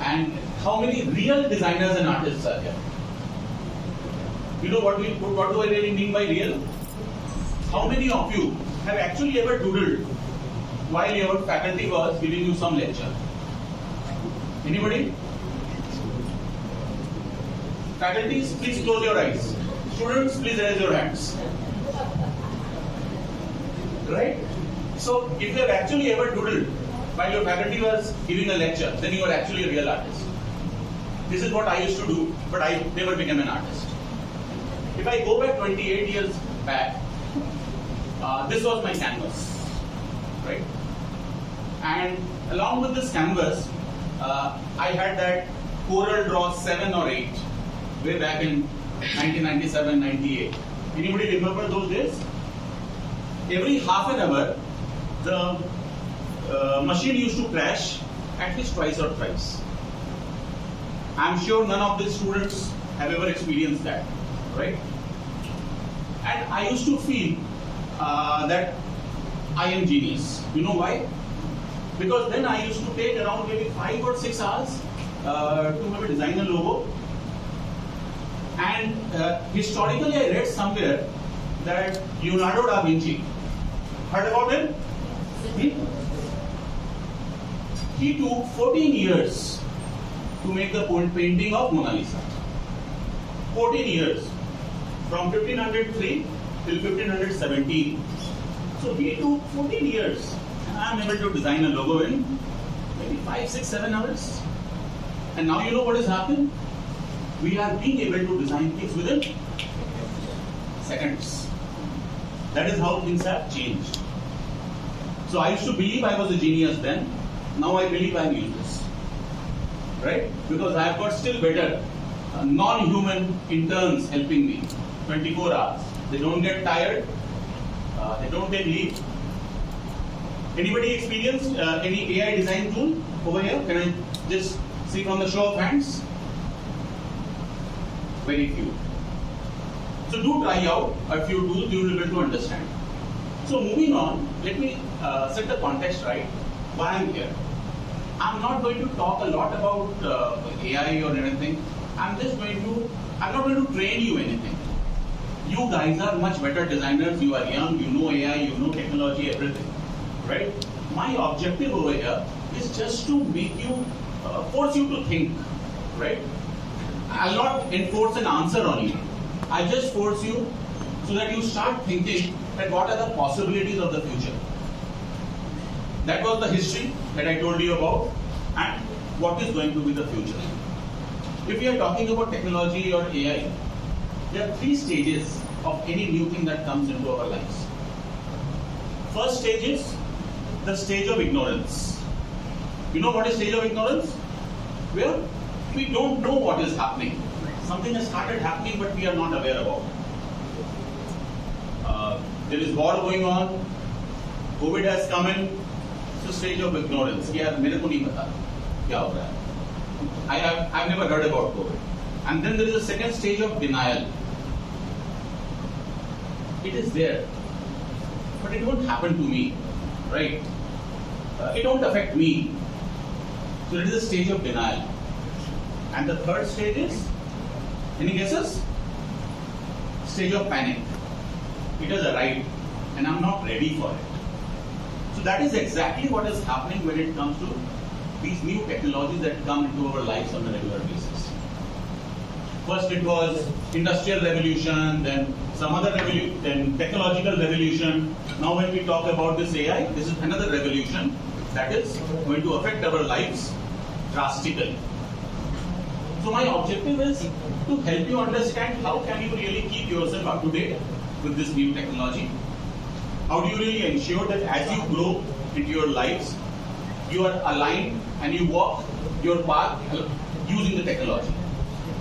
And how many real designers and artists are here? You know what do I really mean by real? How many of you have actually ever doodled while your faculty was giving you some lecture? Anybody? Faculties, please close your eyes. Students, please raise your hands. Right? So, if you have actually ever doodled while your faculty was giving a lecture, then you are actually a real artist. This is what I used to do, but I never became an artist. If I go back 28 years back, this was my canvas, right? And along with this canvas, I had that Coral Draw 7 or 8 way back in 1997, 98. Anybody remember those days? Every half an hour, the machine used to crash at least twice or thrice. I'm sure none of the students have ever experienced that, right? And I used to feel that I am genius. You know why? Because then I used to take around maybe 5 or 6 hours to have a design a logo. And historically I read somewhere that Leonardo da Vinci, heard about him? He took 14 years to make the painting of Mona Lisa. 14 years. From 1503 till 1517. So he took 14 years. And I am able to design a logo in maybe 5, 6, 7 hours. And now you know what has happened? We are being able to design things within seconds. That is how things have changed. So I used to believe I was a genius then. Now I believe I am useless. Right? Because I have got still better non-human interns helping me 24 hours. They don't get tired. They don't take leave. Anybody experienced any AI design tool over here? Can I just see from the show of hands? Very few. So do try out a few tools, you will be able to understand. So moving on, let me set the context right. Why I'm here. I'm not going to talk a lot about AI or anything. I'm not going to train you anything. You guys are much better designers. You are young. You know AI. You know technology. Everything, right? My objective over here is just to make you, force you to think, right? I'll not enforce an answer on you. I just force you so that you start thinking that what are the possibilities of the future. That was the history that I told you about, and what is going to be the future. If we are talking about technology or AI, there are 3 stages of any new thing that comes into our lives. First stage is the stage of ignorance. You know what is stage of ignorance? Where we don't know what is happening. Something has started happening, but we are not aware about it. There is war going on. COVID has come in. It's a stage of ignorance. यार मेरे को नहीं पता क्या हो रहा है. I've never heard about COVID. And then there is a second stage of denial. It is there, but it won't happen to me, right? It won't affect me. So it is a stage of denial. And the third stage is, any guesses? Stage of panic. It has arrived and I'm not ready for it. So that is exactly what is happening when it comes to these new technologies that come into our lives on a regular basis. First it was industrial revolution, then some other revolution, then technological revolution. Now when we talk about this AI, this is another revolution that is going to affect our lives drastically. So my objective is to help you understand how can you really keep yourself up to date with this new technology. How do you really ensure that as you grow into your lives, you are aligned and you walk your path using the technology.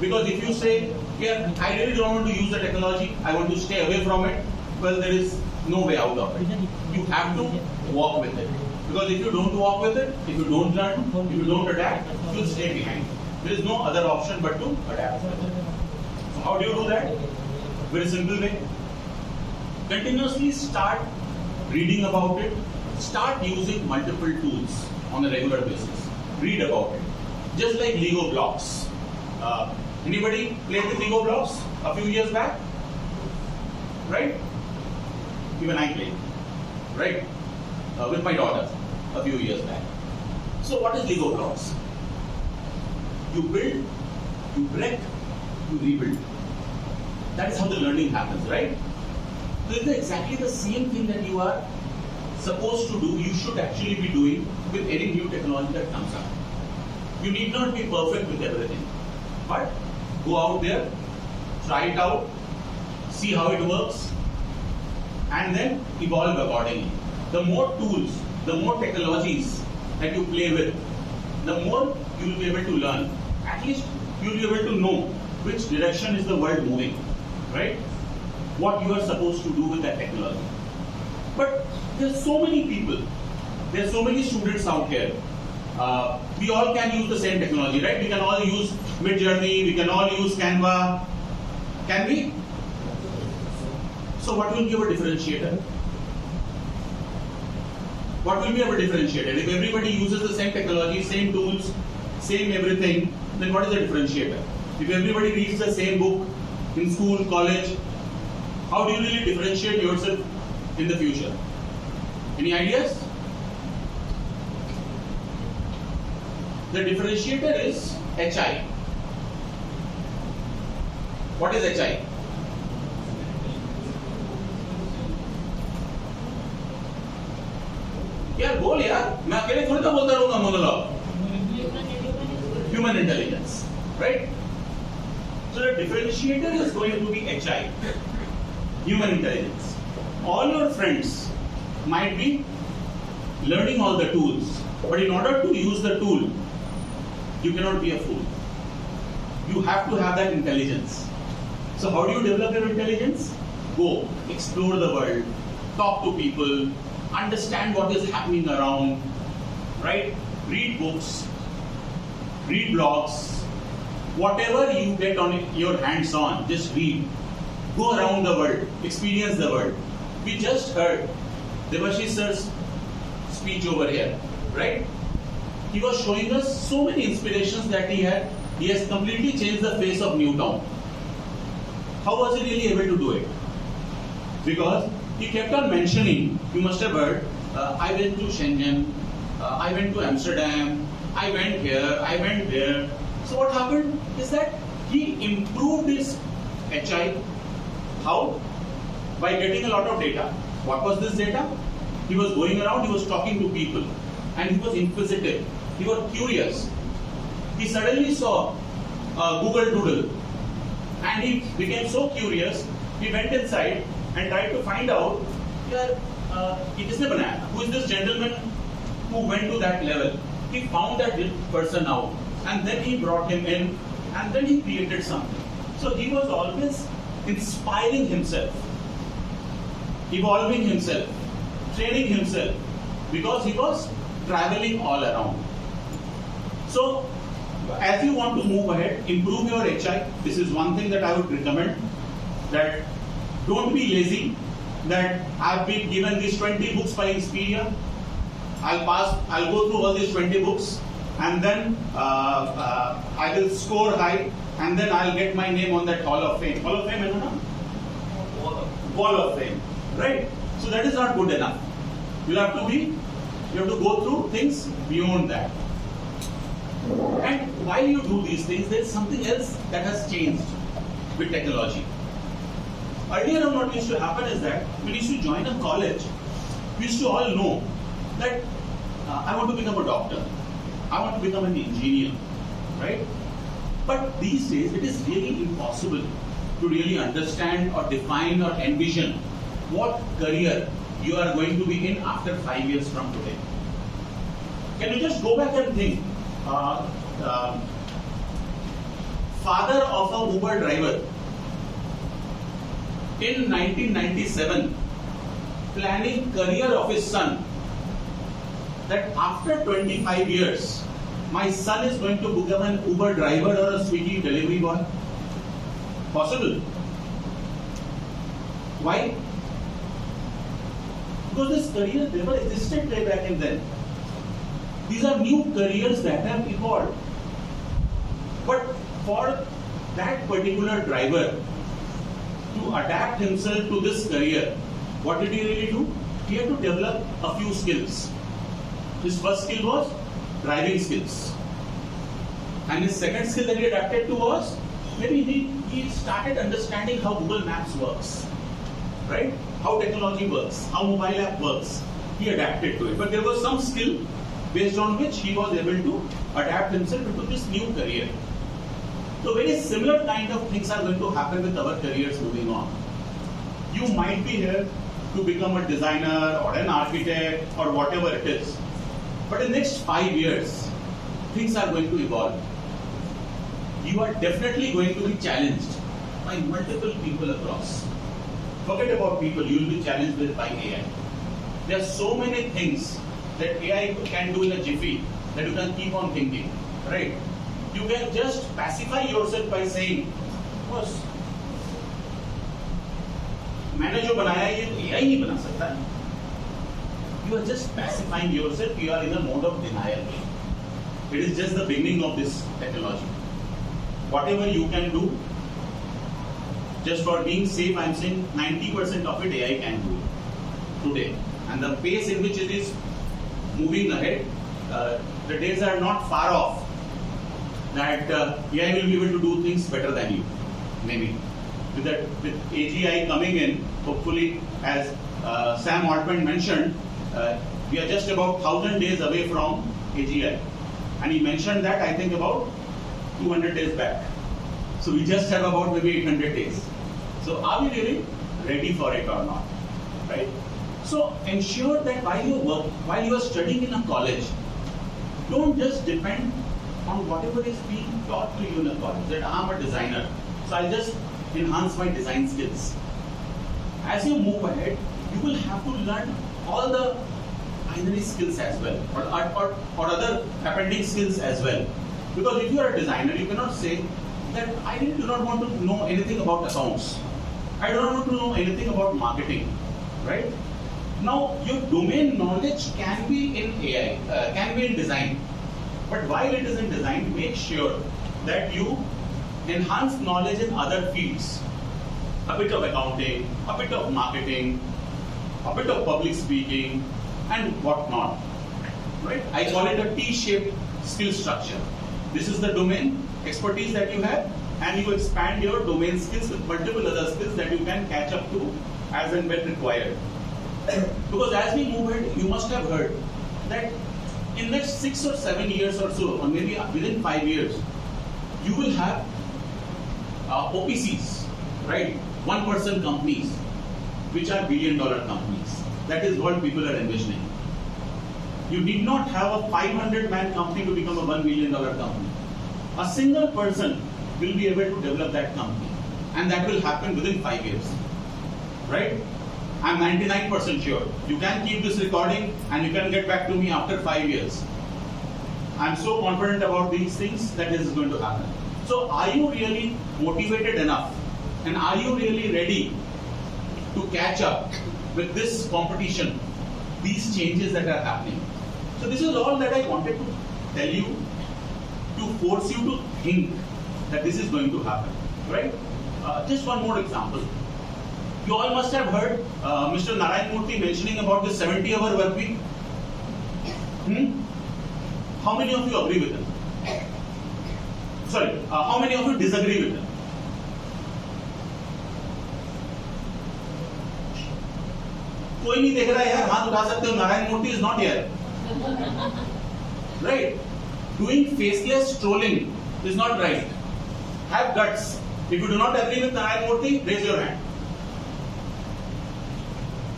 Because if you say, yeah, I really don't want to use the technology, I want to stay away from it, well, there is no way out of it. You have to walk with it. Because if you don't walk with it, if you don't learn, if you don't adapt, you'll stay behind. There is no other option but to adapt with it. So how do you do that? Very simple way. Continuously start reading about it. Start using multiple tools on a regular basis. Read about it. just like Lego blocks. Anybody played with Lego blocks a few years back? Right? Even I played, right? With my daughter a few years back. So what is Lego blocks? You build, you break, you rebuild. That is how the learning happens, right? So it's exactly the same thing that you are supposed to do, you should actually be doing with any new technology that comes up. You need not be perfect with everything, but go out there, try it out, see how it works, and then evolve accordingly. The more tools, the more technologies that you play with, the more you will be able to learn. At least you will be able to know which direction is the world moving, right? What you are supposed to do with that technology. But there's so many people, there's so many students out here. We all can use the same technology, right? We can all use Midjourney, we can all use Canva. Can we? So what will be our differentiator? What will be our differentiator? If everybody uses the same technology, same tools, same everything, then what is the differentiator? If everybody reads the same book in school, college, how do you really differentiate yourself in the future? Any ideas? The differentiator is HI. What is HI? यार बोल यार, मैं अकेले थोड़ी ना बोलता रहूंगा monologue. Human intelligence, right? So the differentiator is going to be HI, human intelligence. All your friends might be learning all the tools, but in order to use the tool, you cannot be a fool. You have to have that intelligence. So how do you develop your intelligence? Go, explore the world, talk to people, understand what is happening around, right? Read books, read blogs, whatever you get on your hands on, just read. Go around the world, experience the world. We just heard Devashish sir's speech over here, right? He was showing us so many inspirations that he had. He has completely changed the face of Newtown. How was he really able to do it? Because he kept on mentioning, you must have heard, I went to Shenzhen, I went to Amsterdam, I went here, I went there. So what happened is that he improved his HI. How? By getting a lot of data. What was this data? He was going around, he was talking to people, and he was inquisitive. He was curious. He suddenly saw Google Doodle, and he became so curious, he went inside and tried to find out, who is this gentleman who went to that level. He found that person out, and then he brought him in, and then he created something. So he was always inspiring himself, evolving himself, training himself, because he was traveling all around. So as you want to move ahead, improve your HI. This is one thing that I would recommend, that don't be lazy, that I've been given these 20 books by Inspiria. I'll go through all these 20 books, and then I will score high, and then I'll get my name on that Hall of Fame. Hall of Fame, I don't know. Wall of Fame, right? So that is not good enough. You have to go through things beyond that. And while you do these things, there's something else that has changed with technology. Earlier on, what used to happen is that when you used to join a college, we used to all know that I want to become a doctor, I want to become an engineer, right? But these days, it is really impossible to really understand or define or envision what career you are going to be in after 5 years from today. Can you just go back and think? Father of a Uber driver in 1997 planning career of his son, that after 25 years my son is going to become an Uber driver or a Swiggy delivery boy. Possible? Why? Because this career never existed way back in then. These are new careers that have evolved. But for that particular driver to adapt himself to this career, what did he really do? He had to develop a few skills. His first skill was driving skills. And his second skill that he adapted to was, maybe he started understanding how Google Maps works, right? How technology works, how mobile app works. He adapted to it. But there was some skill based on which he was able to adapt himself into this new career. So very similar kind of things are going to happen with our careers moving on. You might be here to become a designer or an architect or whatever it is. But in the next 5 years, things are going to evolve. You are definitely going to be challenged by multiple people across. Forget about people, you will be challenged with by AI. There are so many things that AI can do in a jiffy that you can keep on thinking, right? You can just pacify yourself by saying, boss, मैंने जो बनाया ये AI नहीं बना सकता. You are just pacifying yourself. You are in a mode of denial. It is just the beginning of this technology. Whatever you can do, just for being safe, I am saying 90% of it AI can do today. And the pace in which it is moving ahead, the days are not far off that AI will be able to do things better than you, maybe. With AGI coming in, hopefully, as Sam Altman mentioned, we are just about 1,000 days away from AGI. And he mentioned that, I think, about 200 days back. So we just have about maybe 800 days. So are we really ready for it or not? Right? So ensure that while you are studying in a college, don't just depend on whatever is being taught to you in a college. That I'm a designer, so I'll just enhance my design skills. As you move ahead, you will have to learn all the binary skills as well, or other appendix skills as well. Because if you are a designer, you cannot say that I do not want to know anything about accounts. I do not want to know anything about marketing, right? Now, your domain knowledge can be in AI, can be in design. But while it is in design, make sure that you enhance knowledge in other fields. A bit of accounting, a bit of marketing, a bit of public speaking, and whatnot. Right? I call it a T-shaped skill structure. This is the domain expertise that you have, and you expand your domain skills with multiple other skills that you can catch up to as and when required. Because as we move ahead, you must have heard that in the next 6 or 7 years or so, or maybe within 5 years, you will have OPCs, right? One-person companies, which are billion-dollar companies. That is what people are envisioning. You need not have a 500-man company to become a $1 billion company. A single person will be able to develop that company, and that will happen within 5 years, right? I'm 99% sure. You can keep this recording and you can get back to me after 5 years. I'm so confident about these things that this is going to happen. So are you really motivated enough, and are you really ready to catch up with this competition, these changes that are happening? So this is all that I wanted to tell you, to force you to think that this is going to happen, right? Just one more example. You all must have heard Mr. Narayan Murthy mentioning about the 70-hour work week. How many of you agree with him? Sorry, how many of you disagree with him? कोई नहीं देख रहा है यार, हाथ उठा सकते हो. Narayan Murthy is not here. Right? Doing faceless trolling is not right. Have guts. If you do not agree with Narayan Murthy, raise your hand.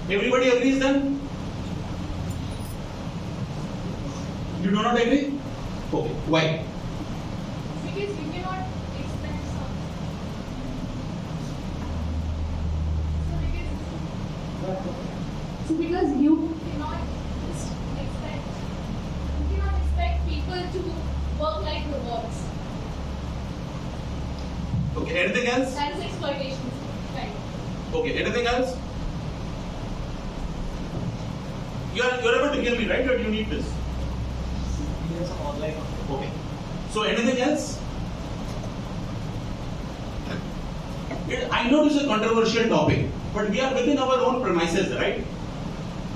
Everybody agrees then? You do not agree? Okay. Why? Because you cannot expect something. So because you cannot expect people to work like robots. Okay. Anything else? That is exploitation. Right. Okay. Anything else? You're able to hear me, right? Or do you need this? Yes, online. Okay. So anything else? I know this is a controversial topic, but we are within our own premises, right?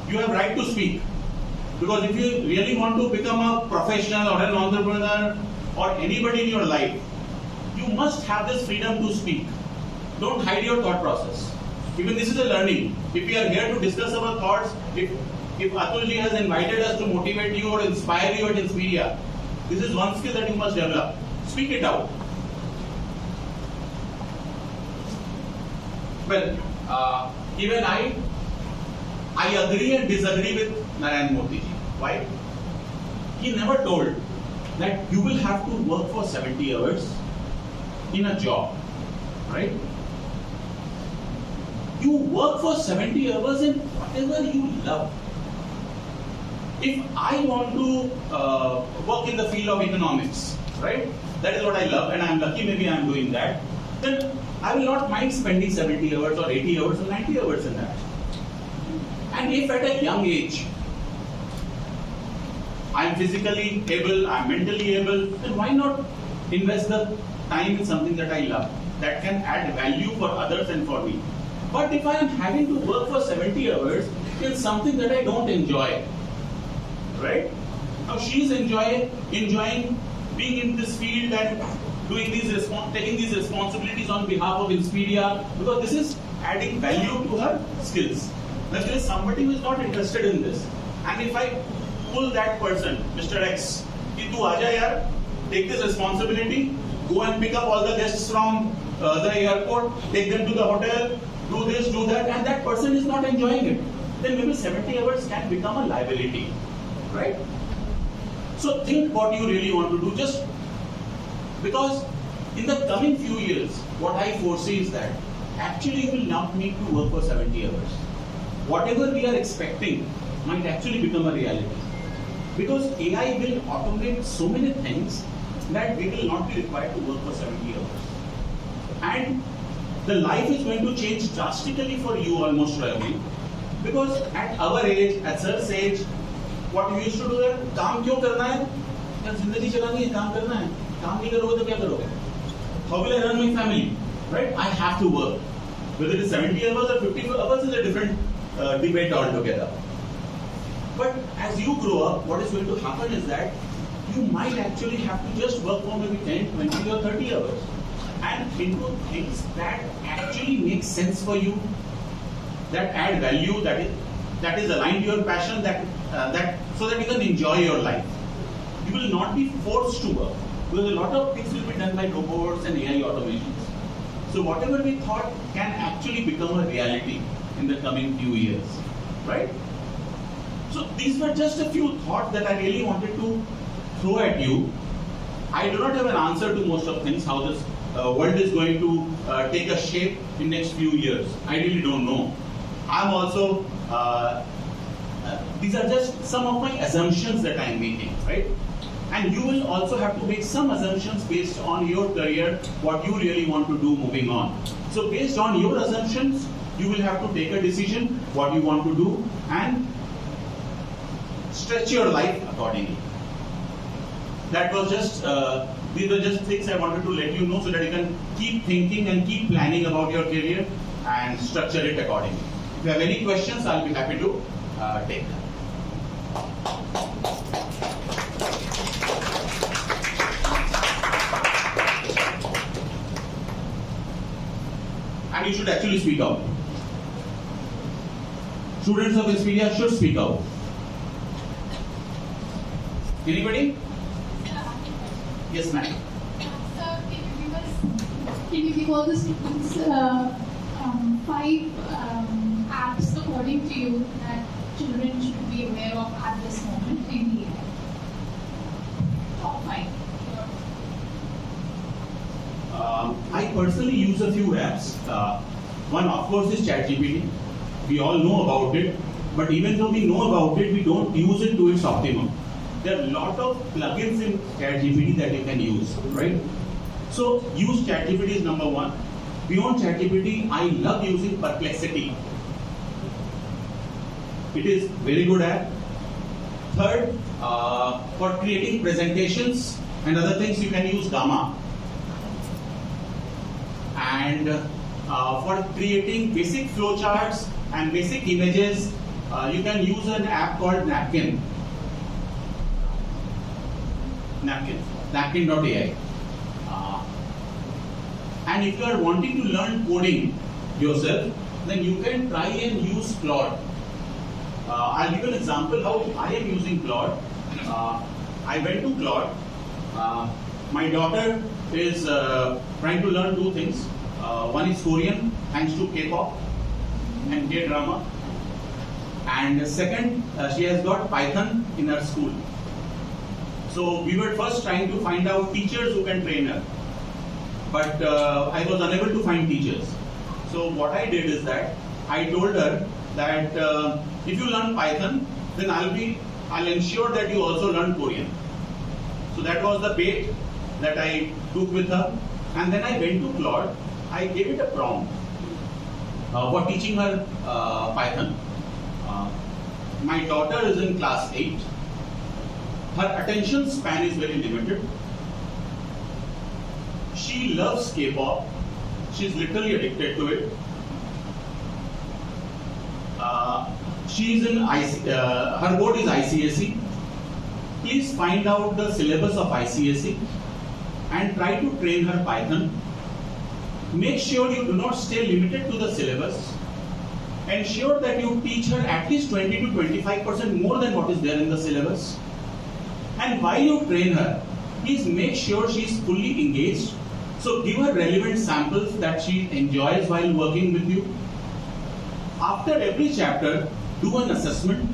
You have right to speak. Because if you really want to become a professional or an entrepreneur or anybody in your life, you must have this freedom to speak. Don't hide your thought process. Even this is a learning. If we are here to discuss our thoughts, if Atulji has invited us to motivate you or inspire you at Inspiria, this is one skill that you must develop. Speak it out. Well, even I agree and disagree with Narayan Murthy ji. Why? He never told that you will have to work for 70 hours in a job, right? You work for 70 hours in whatever you love. If I want to work in the field of economics, right? That is what I love, and I'm lucky maybe I'm doing that. Then I will not mind spending 70 hours or 80 hours or 90 hours in that. And if at a young age, I'm physically able, I'm mentally able, then why not invest the time in something that I love, that can add value for others and for me. But if I am having to work for 70 hours in something that I don't enjoy, right? Now she's enjoying being in this field and doing taking these responsibilities on behalf of Inspiria, because this is adding value to her skills. Now there is somebody who is not interested in this, and if I pull that person, Mr. X, ki tu aaja yaar, take this responsibility, go and pick up all the guests from the airport, take them to the hotel, do this, do that, and that person is not enjoying it, then maybe 70 hours can become a liability, right? So think what you really want to do, just because in the coming few years, what I foresee is that actually you will not need to work for 70 hours. Whatever we are expecting might actually become a reality. Because AI will automate so many things that we will not be required to work for 70 hours. And the life is going to change drastically for you almost probably. Because at our age, at Sir's age, what we used to do is, काम क्यों करना है? यार जिंदगी चलानी है, काम करना है. काम नहीं करोगे तो क्या करोगे? How will I run my family? Right? I have to work. Whether it is 70 hours or 50 hours is a different debate altogether. But as you grow up, what is going to happen is that you might actually have to just work for maybe 10, 20 or 30 hours. And into things that actually make sense for you, that add value, that is aligned to your passion, so that you can enjoy your life. You will not be forced to work, because a lot of things will be done by robots and AI automations. So whatever we thought can actually become a reality in the coming few years, right? So these were just a few thoughts that I really wanted to throw at you. I do not have an answer to most of things, how this world is going to take a shape in next few years. I really don't know. I'm also, these are just some of my assumptions that I'm making, right? And you will also have to make some assumptions based on your career, what you really want to do moving on. So based on your assumptions, you will have to take a decision, what you want to do, and stretch your life accordingly. That was just, these were just things I wanted to let you know so that you can keep thinking and keep planning about your career and structure it accordingly. If you have any questions, I'll be happy to take them. And you should actually speak out. Students of Inspiria should speak out. Anybody? Yes, ma'am. Sir, can you give all the students 5 apps according to you that children should be aware of at this moment in the year? Top 5. I personally use a few apps. One, of course, is ChatGPT. We all know about it, but even though we know about it, we don't use it to its optimum. There are a lot of plugins in ChatGPT that you can use, right? So use ChatGPT is number 1. Beyond ChatGPT, I love using Perplexity. It is very good app. Third, for creating presentations and other things, you can use Gamma. And For creating basic flowcharts and basic images, you can use an app called Napkin. Napkin.ai. And if you are wanting to learn coding yourself, then you can try and use Claude. I'll give you an example how I am using Claude. I went to Claude. My daughter is trying to learn two things. One is Korean, thanks to K-pop and K-drama. And second, she has got Python in her school. So we were first trying to find out teachers who can train her. But I was unable to find teachers. So what I did is that I told her that if you learn Python, then I'll ensure that you also learn Korean. So that was the bait that I took with her. And then I went to Claude. I gave it a prompt for teaching her Python. My daughter is in class 8. Her attention span is very limited. She loves K-pop. She's literally addicted to it. She's in her board is ICSE. Please find out the syllabus of ICSE and try to train her Python. Make sure you do not stay limited to the syllabus. Ensure that you teach her at least 20 to 25% more than what is there in the syllabus. And while you train her, please make sure she is fully engaged. So give her relevant samples that she enjoys while working with you. After every chapter, do an assessment.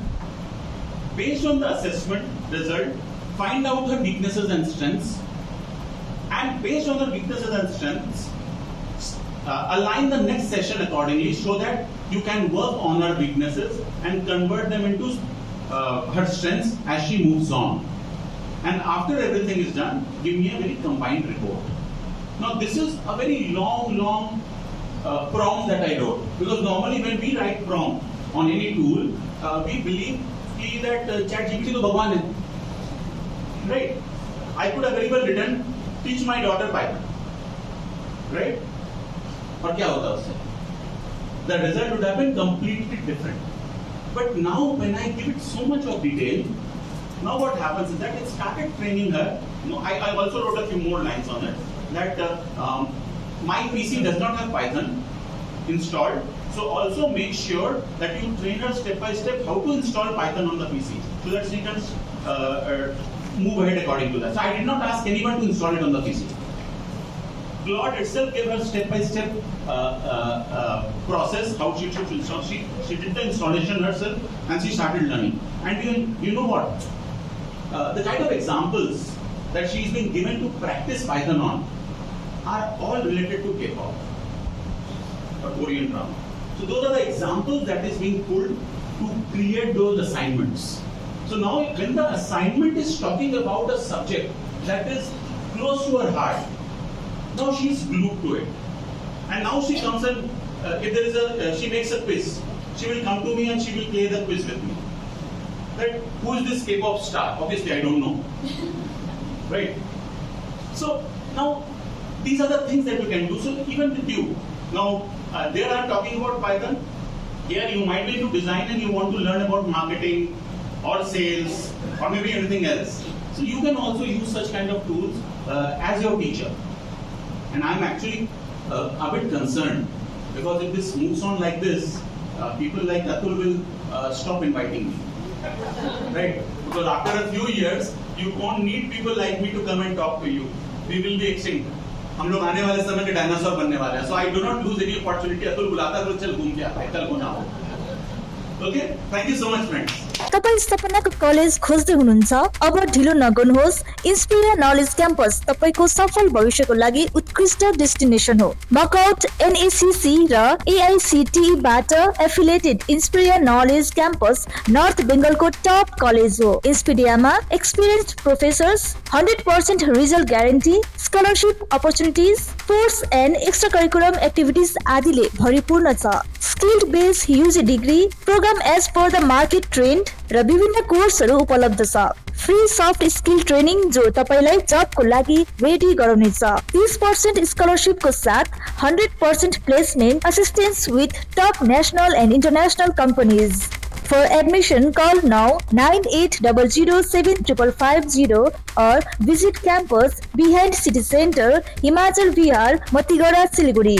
Based on the assessment result, find out her weaknesses and strengths. And based on her weaknesses and strengths, align the next session accordingly so that you can work on her weaknesses and convert them into her strengths as she moves on. And after everything is done, give me a very combined report. Now this is a very long prompt that I wrote, because normally when we write prompt on any tool, we believe that ChatGPT to Bhagwan hai. Right? I could have very well written, teach my daughter Python. Right? और क्या होता उससे? The result would have been completely different. But now when I give it so much of detail, now what happens is that it started training her. I also wrote a few more lines on it. That my PC does not have Python installed. So also make sure that you train her step by step how to install Python on the PC so that she can move ahead according to that. So I did not ask anyone to install it on the PC. Claude itself gave her step-by-step process how she should install. She did the installation herself and she started learning. And you know what? The kind of examples that she's been given to practice Python on are all related to K-pop or Korean drama. So those are the examples that is being pulled to create those assignments. So now when the assignment is talking about a subject that is close to her heart, now she's glued to it. And now she comes and if there is she makes a quiz. She will come to me and she will play the quiz with me. That who is this K-pop star? Obviously I don't know. Right? So now these are the things that you can do. So even with you, now there I'm talking about Python. Here you might be into design and you want to learn about marketing or sales or maybe anything else. So you can also use such kind of tools as your teacher. And I'm actually a bit concerned because if this moves on like this, people like Atul will stop inviting me. Right? Because after a few years, you won't need people like me to come and talk to you. We will be extinct. हम लोग आने वाले समय के dinosaur बनने वाले हैं. So I do not lose any opportunity. Atul बुलाता है तो चल घूम के आता है. कल को ना हो. Okay? Thank you so much, friends. तपाईं स्थापनाको कलेज खोज्दै हुनुहुन्छ? अब ढिलो नगर्नुहोस्. इन्स्पिरिया नलेज क्याम्पस तपाईको सफल भविष्यको लागि उत्कृष्ट डेस्टिनेसन हो. मकआउट NAAC र AICTE बाट affiliated Inspiria knowledge campus north बेंगलको टप कलेज हो. इन्स्पिरियामा experienced professors, 100% result guarantee, scholarship opportunities, sports and extra curriculum activities आदिले भरिपूर्ण छ. Skilled based UG degree, program as per the market trend र विभिन्न कोर्सहरू उपलब्ध छ. फ्री सफ्ट स्किल ट्रेनिङ जो तपाईलाई जबको लागि रेडी गराउनेछ। 30% स्कलरशिपको साथ 100% placement assistance with tub national end international companies. For admission, call now 9800755550 or visit campus behind City Center, Himachal, Vihar, Matigara, Siliguri.